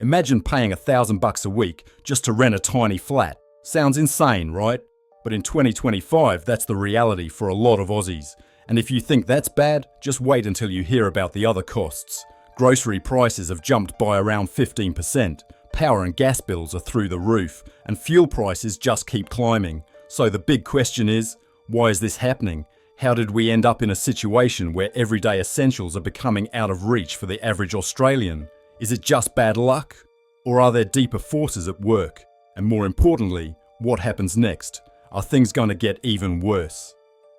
Imagine paying $1,000 a week just to rent a tiny flat. Sounds insane, right? But in 2025, that's the reality for a lot of Aussies. And if you think that's bad, just wait until you hear about the other costs. Grocery prices have jumped by around 15%, power and gas bills are through the roof, and fuel prices just keep climbing. So the big question is, why is this happening? How did we end up in a situation where everyday essentials are becoming out of reach for the average Australian? Is it just bad luck? Or are there deeper forces at work? And more importantly, what happens next? Are things going to get even worse?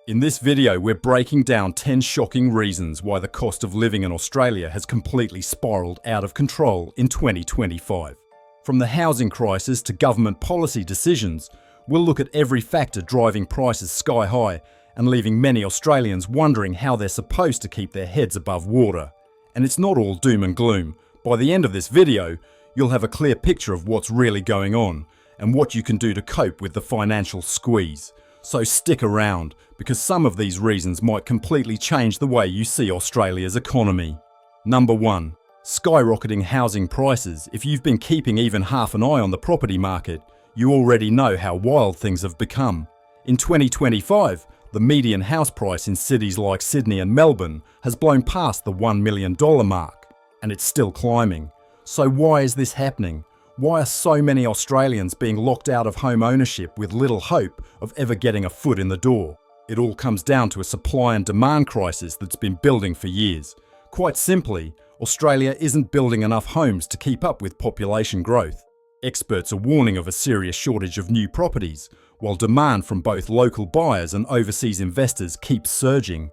In this video, we're breaking down 10 shocking reasons why the cost of living in Australia has completely spiraled out of control in 2025. From the housing crisis to government policy decisions, we'll look at every factor driving prices sky high and leaving many Australians wondering how they're supposed to keep their heads above water. And it's not all doom and gloom. By the end of this video, you'll have a clear picture of what's really going on and what you can do to cope with the financial squeeze. So stick around, because some of these reasons might completely change the way you see Australia's economy. Number 1. Skyrocketing housing prices. If you've been keeping even half an eye on the property market, you already know how wild things have become. In 2025, the median house price in cities like Sydney and Melbourne has blown past the $1 million mark, and it's still climbing. So why is this happening? Why are so many Australians being locked out of home ownership with little hope of ever getting a foot in the door? It all comes down to a supply and demand crisis that's been building for years. Quite simply, Australia isn't building enough homes to keep up with population growth. Experts are warning of a serious shortage of new properties, while demand from both local buyers and overseas investors keeps surging.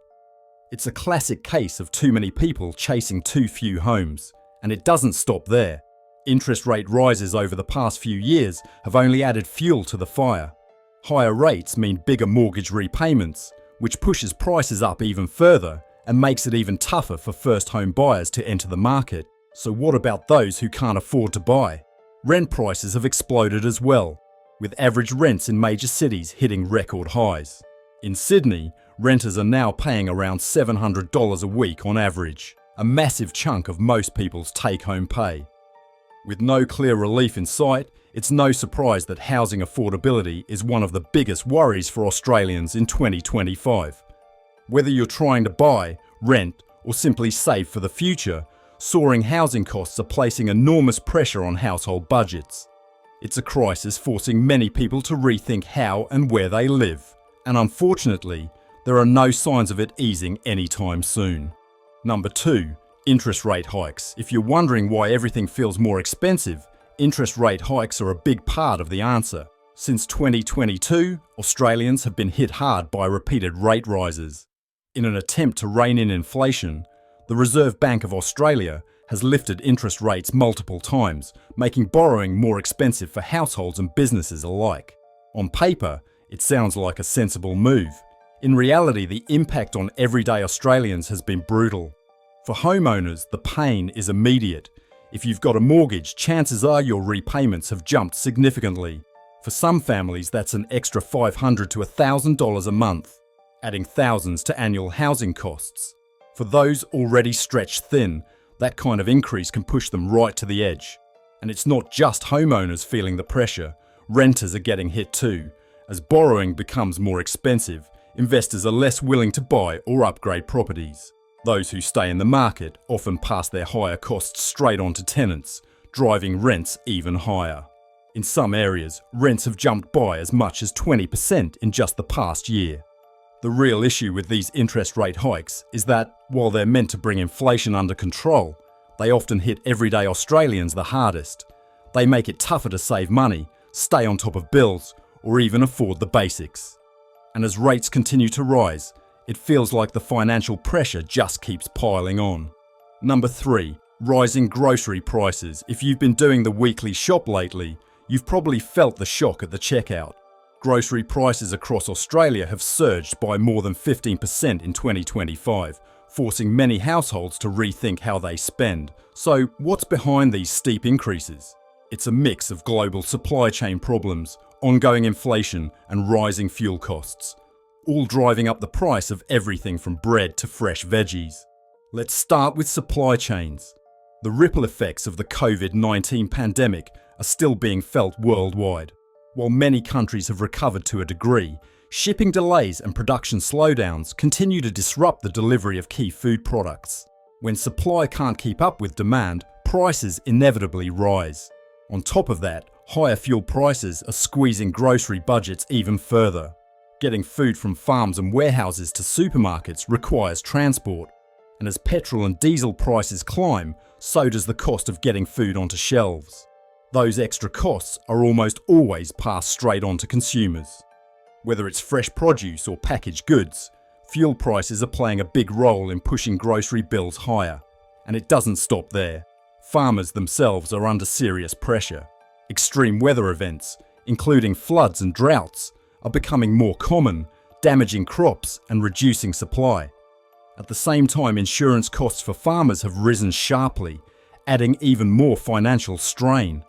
It's a classic case of too many people chasing too few homes. And it doesn't stop there. Interest rate rises over the past few years have only added fuel to the fire. Higher rates mean bigger mortgage repayments, which pushes prices up even further and makes it even tougher for first home buyers to enter the market. So what about those who can't afford to buy? Rent prices have exploded as well, with average rents in major cities hitting record highs. In Sydney, renters are now paying around $700 a week on average, a massive chunk of most people's take-home pay. With no clear relief in sight, it's no surprise that housing affordability is one of the biggest worries for Australians in 2025. Whether you're trying to buy, rent, or simply save for the future, soaring housing costs are placing enormous pressure on household budgets. It's a crisis forcing many people to rethink how and where they live. And unfortunately, there are no signs of it easing anytime soon. Number 2. Interest rate hikes. If you're wondering why everything feels more expensive, interest rate hikes are a big part of the answer. Since 2022, Australians have been hit hard by repeated rate rises. In an attempt to rein in inflation, the Reserve Bank of Australia has lifted interest rates multiple times, making borrowing more expensive for households and businesses alike. On paper, it sounds like a sensible move. In reality, the impact on everyday Australians has been brutal. For homeowners, the pain is immediate. If you've got a mortgage, chances are your repayments have jumped significantly. For some families, that's an extra $500 to $1,000 a month, adding thousands to annual housing costs. For those already stretched thin, that kind of increase can push them right to the edge. And it's not just homeowners feeling the pressure, renters are getting hit too. As borrowing becomes more expensive, investors are less willing to buy or upgrade properties. Those who stay in the market often pass their higher costs straight on to tenants, driving rents even higher. In some areas, rents have jumped by as much as 20% in just the past year. The real issue with these interest rate hikes is that, while they're meant to bring inflation under control, they often hit everyday Australians the hardest. They make it tougher to save money, stay on top of bills, or even afford the basics. And as rates continue to rise, it feels like the financial pressure just keeps piling on. Number 3. Rising grocery prices. If you've been doing the weekly shop lately, you've probably felt the shock at the checkout. Grocery prices across Australia have surged by more than 15% in 2025, forcing many households to rethink how they spend. So, what's behind these steep increases? It's a mix of global supply chain problems, ongoing inflation, and rising fuel costs, all driving up the price of everything from bread to fresh veggies. Let's start with supply chains. The ripple effects of the COVID-19 pandemic are still being felt worldwide. While many countries have recovered to a degree, shipping delays and production slowdowns continue to disrupt the delivery of key food products. When supply can't keep up with demand, prices inevitably rise. On top of that, higher fuel prices are squeezing grocery budgets even further. Getting food from farms and warehouses to supermarkets requires transport, and as petrol and diesel prices climb, so does the cost of getting food onto shelves. Those extra costs are almost always passed straight on to consumers. Whether it's fresh produce or packaged goods, fuel prices are playing a big role in pushing grocery bills higher. And it doesn't stop there. Farmers themselves are under serious pressure. Extreme weather events, including floods and droughts, are becoming more common, damaging crops and reducing supply. At the same time, insurance costs for farmers have risen sharply, adding even more financial strain.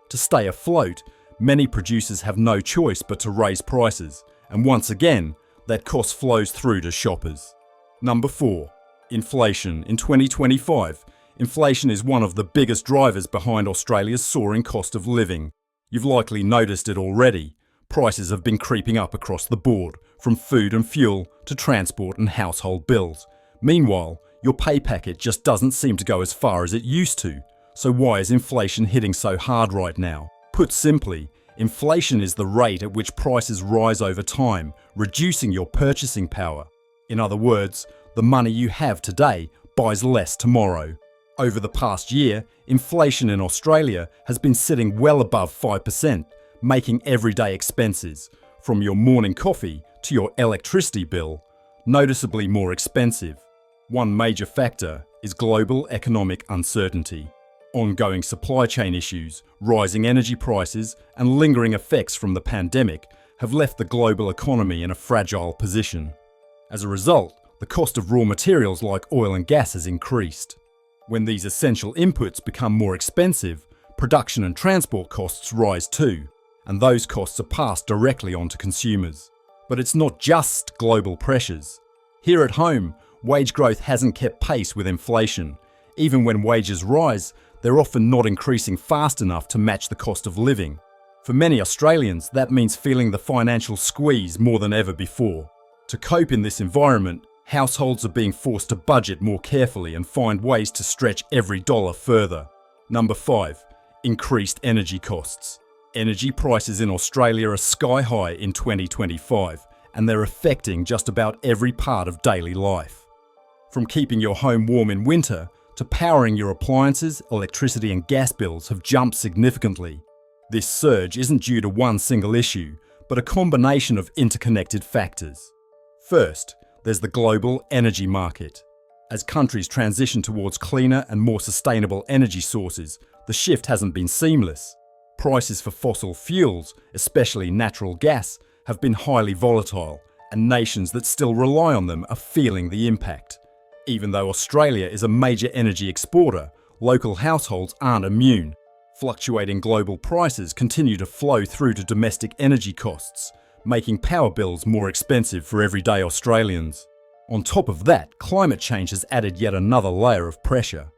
To stay afloat, many producers have no choice but to raise prices, and once again, that cost flows through to shoppers. Number 4. Inflation. In 2025, inflation is one of the biggest drivers behind Australia's soaring cost of living. You've likely noticed it already. Prices have been creeping up across the board, from food and fuel to transport and household bills. Meanwhile, your pay packet just doesn't seem to go as far as it used to. So why is inflation hitting so hard right now? Put simply, inflation is the rate at which prices rise over time, reducing your purchasing power. In other words, the money you have today buys less tomorrow. Over the past year, inflation in Australia has been sitting well above 5%, making everyday expenses, from your morning coffee to your electricity bill, noticeably more expensive. One major factor is global economic uncertainty. Ongoing supply chain issues, rising energy prices, and lingering effects from the pandemic have left the global economy in a fragile position. As a result, the cost of raw materials like oil and gas has increased. When these essential inputs become more expensive, production and transport costs rise too, and those costs are passed directly on to consumers. But it's not just global pressures. Here at home, wage growth hasn't kept pace with inflation. Even when wages rise, they're often not increasing fast enough to match the cost of living. For many Australians, that means feeling the financial squeeze more than ever before. To cope in this environment, households are being forced to budget more carefully and find ways to stretch every dollar further. Number 5. Increased energy costs. Energy prices in Australia are sky high in 2025, and they're affecting just about every part of daily life. From keeping your home warm in winter to powering your appliances, electricity and gas bills have jumped significantly. This surge isn't due to one single issue, but a combination of interconnected factors. First, there's the global energy market. As countries transition towards cleaner and more sustainable energy sources, the shift hasn't been seamless. Prices for fossil fuels, especially natural gas, have been highly volatile, and nations that still rely on them are feeling the impact. Even though Australia is a major energy exporter, local households aren't immune. Fluctuating global prices continue to flow through to domestic energy costs, making power bills more expensive for everyday Australians. On top of that, climate change has added yet another layer of pressure.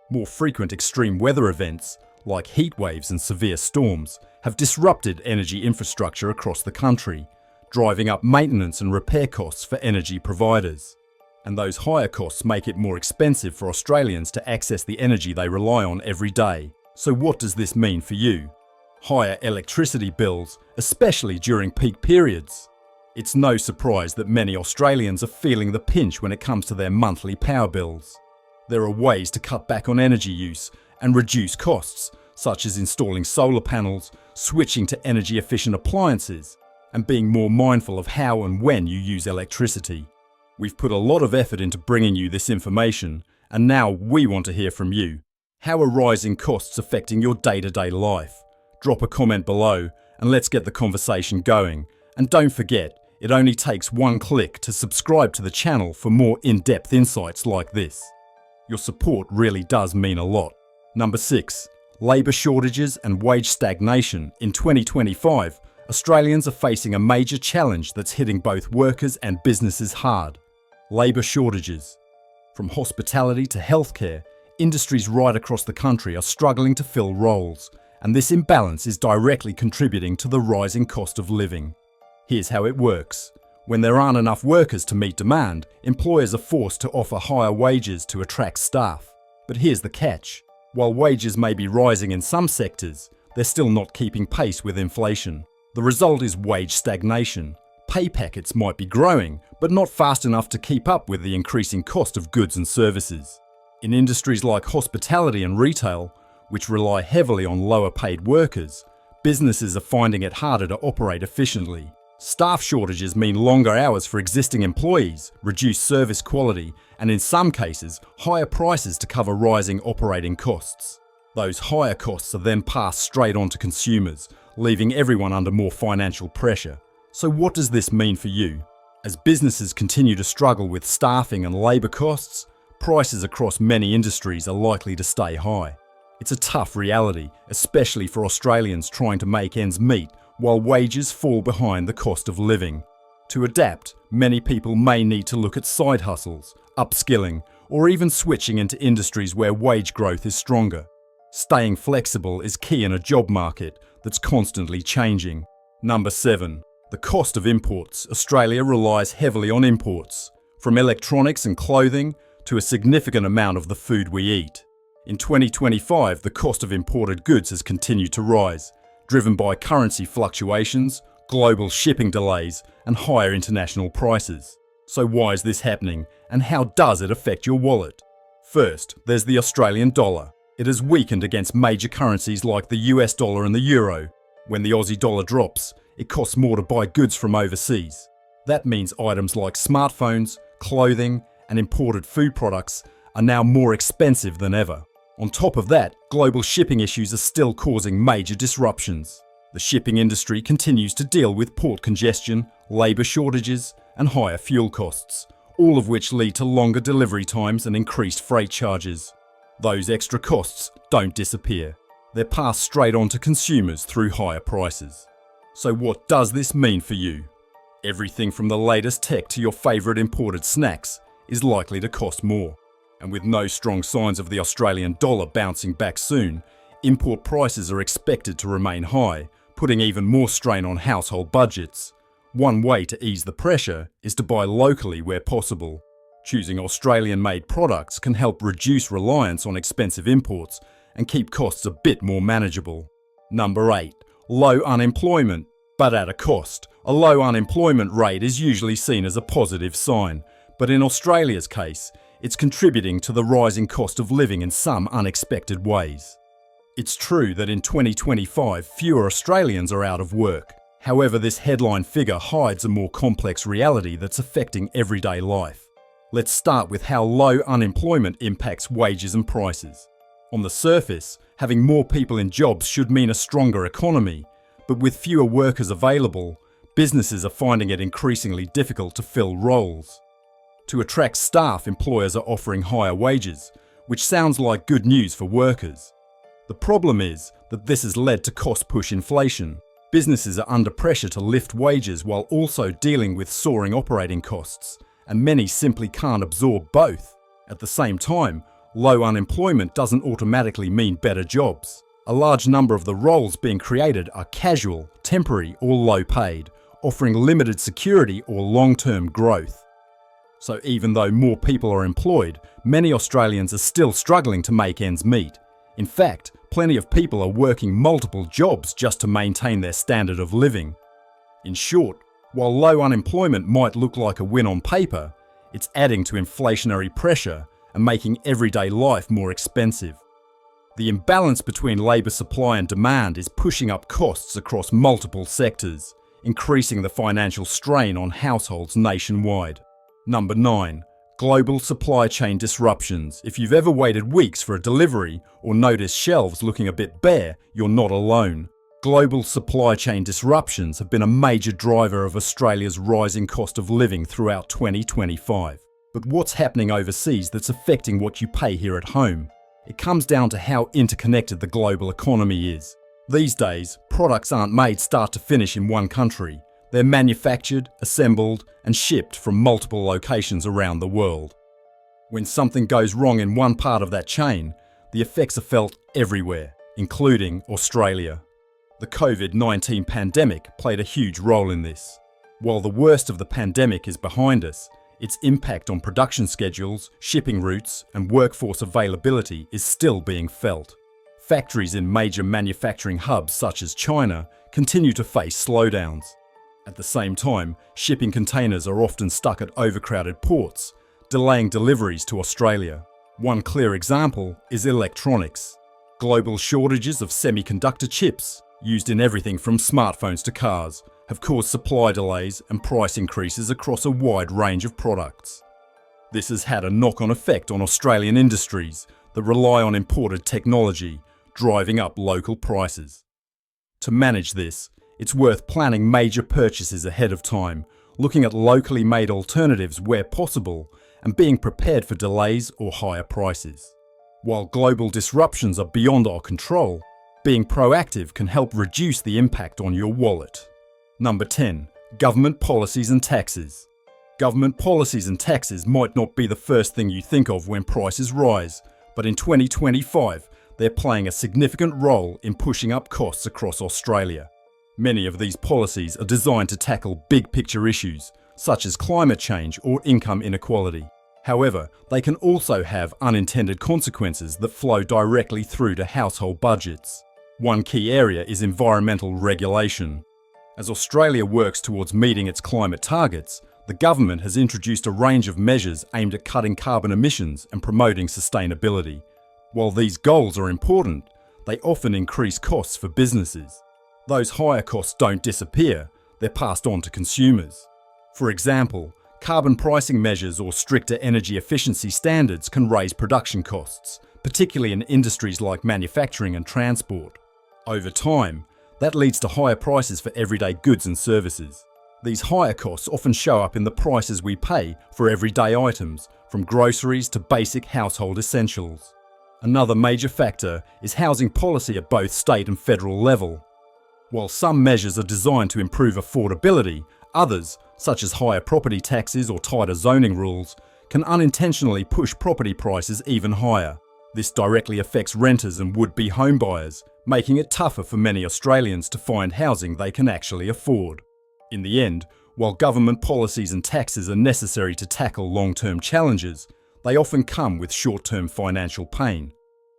More frequent extreme weather events, like heat waves and severe storms, have disrupted energy infrastructure across the country, driving up maintenance and repair costs for energy providers. And those higher costs make it more expensive for Australians to access the energy they rely on every day. So what does this mean for you? Higher electricity bills, especially during peak periods. It's no surprise that many Australians are feeling the pinch when it comes to their monthly power bills. There are ways to cut back on energy use and reduce costs, such as installing solar panels, switching to energy-efficient appliances, and being more mindful of how and when you use electricity. We've put a lot of effort into bringing you this information, and now we want to hear from you. How are rising costs affecting your day-to-day life? Drop a comment below and let's get the conversation going. And don't forget, it only takes one click to subscribe to the channel for more in-depth insights like this. Your support really does mean a lot. Number 6. Labour shortages and wage stagnation. In 2025, Australians are facing a major challenge that's hitting both workers and businesses hard. Labour shortages. From hospitality to healthcare, Industries right across the country are struggling to fill roles, and this imbalance is directly contributing to the rising cost of living. Here's how it works. When there aren't enough workers to meet demand, employers are forced to offer higher wages to attract staff. But here's the catch. While wages may be rising in some sectors, they're still not keeping pace with inflation. The result is wage stagnation. Pay packets might be growing, but not fast enough to keep up with the increasing cost of goods and services. In industries like hospitality and retail, which rely heavily on lower paid workers, businesses are finding it harder to operate efficiently. Staff shortages mean longer hours for existing employees, reduced service quality, and in some cases, higher prices to cover rising operating costs. Those higher costs are then passed straight on to consumers, leaving everyone under more financial pressure. So what does this mean for you? As businesses continue to struggle with staffing and labour costs, prices across many industries are likely to stay high. It's a tough reality, especially for Australians trying to make ends meet while wages fall behind the cost of living. To adapt, many people may need to look at side hustles, upskilling, or even switching into industries where wage growth is stronger. Staying flexible is key in a job market that's constantly changing. Number 7. The cost of imports. Australia relies heavily on imports, from electronics and clothing to a significant amount of the food we eat. In 2025, the cost of imported goods has continued to rise, driven by currency fluctuations, global shipping delays, and higher international prices. So why is this happening, and how does it affect your wallet? First, there's the Australian dollar. It has weakened against major currencies like the US dollar and the euro. When the Aussie dollar drops, it costs more to buy goods from overseas. That means items like smartphones, clothing, and imported food products are now more expensive than ever. On top of that, global shipping issues are still causing major disruptions. The shipping industry continues to deal with port congestion, labour shortages, and higher fuel costs, all of which lead to longer delivery times and increased freight charges. Those extra costs don't disappear. They're passed straight on to consumers through higher prices. So what does this mean for you? Everything from the latest tech to your favourite imported snacks is likely to cost more. And with no strong signs of the Australian dollar bouncing back soon, import prices are expected to remain high, putting even more strain on household budgets. One way to ease the pressure is to buy locally where possible. Choosing Australian-made products can help reduce reliance on expensive imports and keep costs a bit more manageable. Number 8. Low unemployment, but at a cost. A low unemployment rate is usually seen as a positive sign, but in Australia's case, it's contributing to the rising cost of living in some unexpected ways. It's true that in 2025, fewer Australians are out of work. However, this headline figure hides a more complex reality that's affecting everyday life. Let's start with how low unemployment impacts wages and prices. On the surface, having more people in jobs should mean a stronger economy, but with fewer workers available, businesses are finding it increasingly difficult to fill roles. To attract staff, employers are offering higher wages, which sounds like good news for workers. The problem is that this has led to cost-push inflation. Businesses are under pressure to lift wages while also dealing with soaring operating costs, and many simply can't absorb both. At the same time, low unemployment doesn't automatically mean better jobs. A large number of the roles being created are casual, temporary, or low-paid, offering limited security or long-term growth. So even though more people are employed, many Australians are still struggling to make ends meet. In fact, plenty of people are working multiple jobs just to maintain their standard of living. In short, while low unemployment might look like a win on paper, it's adding to inflationary pressure and making everyday life more expensive. The imbalance between labour supply and demand is pushing up costs across multiple sectors, increasing the financial strain on households nationwide. Number 9. Global supply chain disruptions. If you've ever waited weeks for a delivery or noticed shelves looking a bit bare, you're not alone. Global supply chain disruptions have been a major driver of Australia's rising cost of living throughout 2025. But what's happening overseas that's affecting what you pay here at home? It comes down to how interconnected the global economy is. These days, products aren't made start to finish in one country. They're manufactured, assembled, and shipped from multiple locations around the world. When something goes wrong in one part of that chain, the effects are felt everywhere, including Australia. The COVID-19 pandemic played a huge role in this. While the worst of the pandemic is behind us, its impact on production schedules, shipping routes, and workforce availability is still being felt. Factories in major manufacturing hubs such as China continue to face slowdowns. At the same time, shipping containers are often stuck at overcrowded ports, delaying deliveries to Australia. One clear example is electronics. Global shortages of semiconductor chips, used in everything from smartphones to cars, have caused supply delays and price increases across a wide range of products. This has had a knock-on effect on Australian industries that rely on imported technology, driving up local prices. To manage this, it's worth planning major purchases ahead of time, looking at locally made alternatives where possible, and being prepared for delays or higher prices. While global disruptions are beyond our control, being proactive can help reduce the impact on your wallet. Number 10. Government policies and taxes. Government policies and taxes might not be the first thing you think of when prices rise, but in 2025, they're playing a significant role in pushing up costs across Australia. Many of these policies are designed to tackle big picture issues, such as climate change or income inequality. However, they can also have unintended consequences that flow directly through to household budgets. One key area is environmental regulation. As Australia works towards meeting its climate targets, the government has introduced a range of measures aimed at cutting carbon emissions and promoting sustainability. While these goals are important, they often increase costs for businesses. Those higher costs don't disappear, they're passed on to consumers. For example, carbon pricing measures or stricter energy efficiency standards can raise production costs, particularly in industries like manufacturing and transport. Over time, that leads to higher prices for everyday goods and services. These higher costs often show up in the prices we pay for everyday items, from groceries to basic household essentials. Another major factor is housing policy at both state and federal level. While some measures are designed to improve affordability, others, such as higher property taxes or tighter zoning rules, can unintentionally push property prices even higher. This directly affects renters and would-be homebuyers, making it tougher for many Australians to find housing they can actually afford. In the end, while government policies and taxes are necessary to tackle long-term challenges, they often come with short-term financial pain.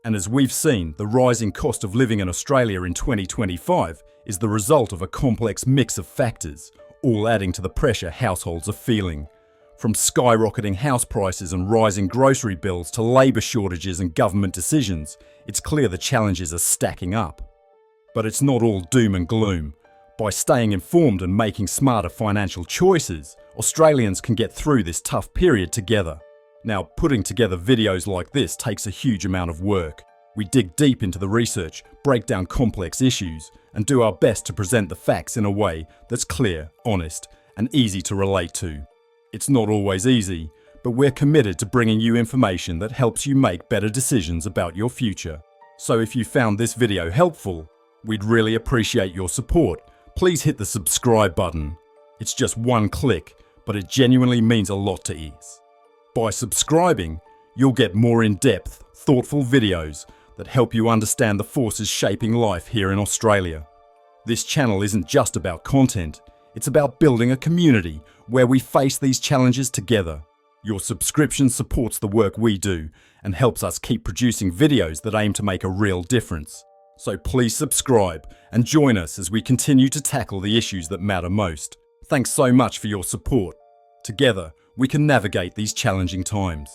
And as we've seen, the rising cost of living in Australia in 2025 is the result of a complex mix of factors, all adding to the pressure households are feeling. From skyrocketing house prices and rising grocery bills to labour shortages and government decisions, it's clear the challenges are stacking up. But it's not all doom and gloom. By staying informed and making smarter financial choices, Australians can get through this tough period together. Now, putting together videos like this takes a huge amount of work. We dig deep into the research, break down complex issues, and do our best to present the facts in a way that's clear, honest, and easy to relate to. It's not always easy, but we're committed to bringing you information that helps you make better decisions about your future. So if you found this video helpful, we'd really appreciate your support. Please hit the subscribe button. It's just one click, but it genuinely means a lot to us. By subscribing, you'll get more in-depth, thoughtful videos that help you understand the forces shaping life here in Australia. This channel isn't just about content, it's about building a community where we face these challenges together. Your subscription supports the work we do and helps us keep producing videos that aim to make a real difference. So please subscribe and join us as we continue to tackle the issues that matter most. Thanks so much for your support. Together, we can navigate these challenging times.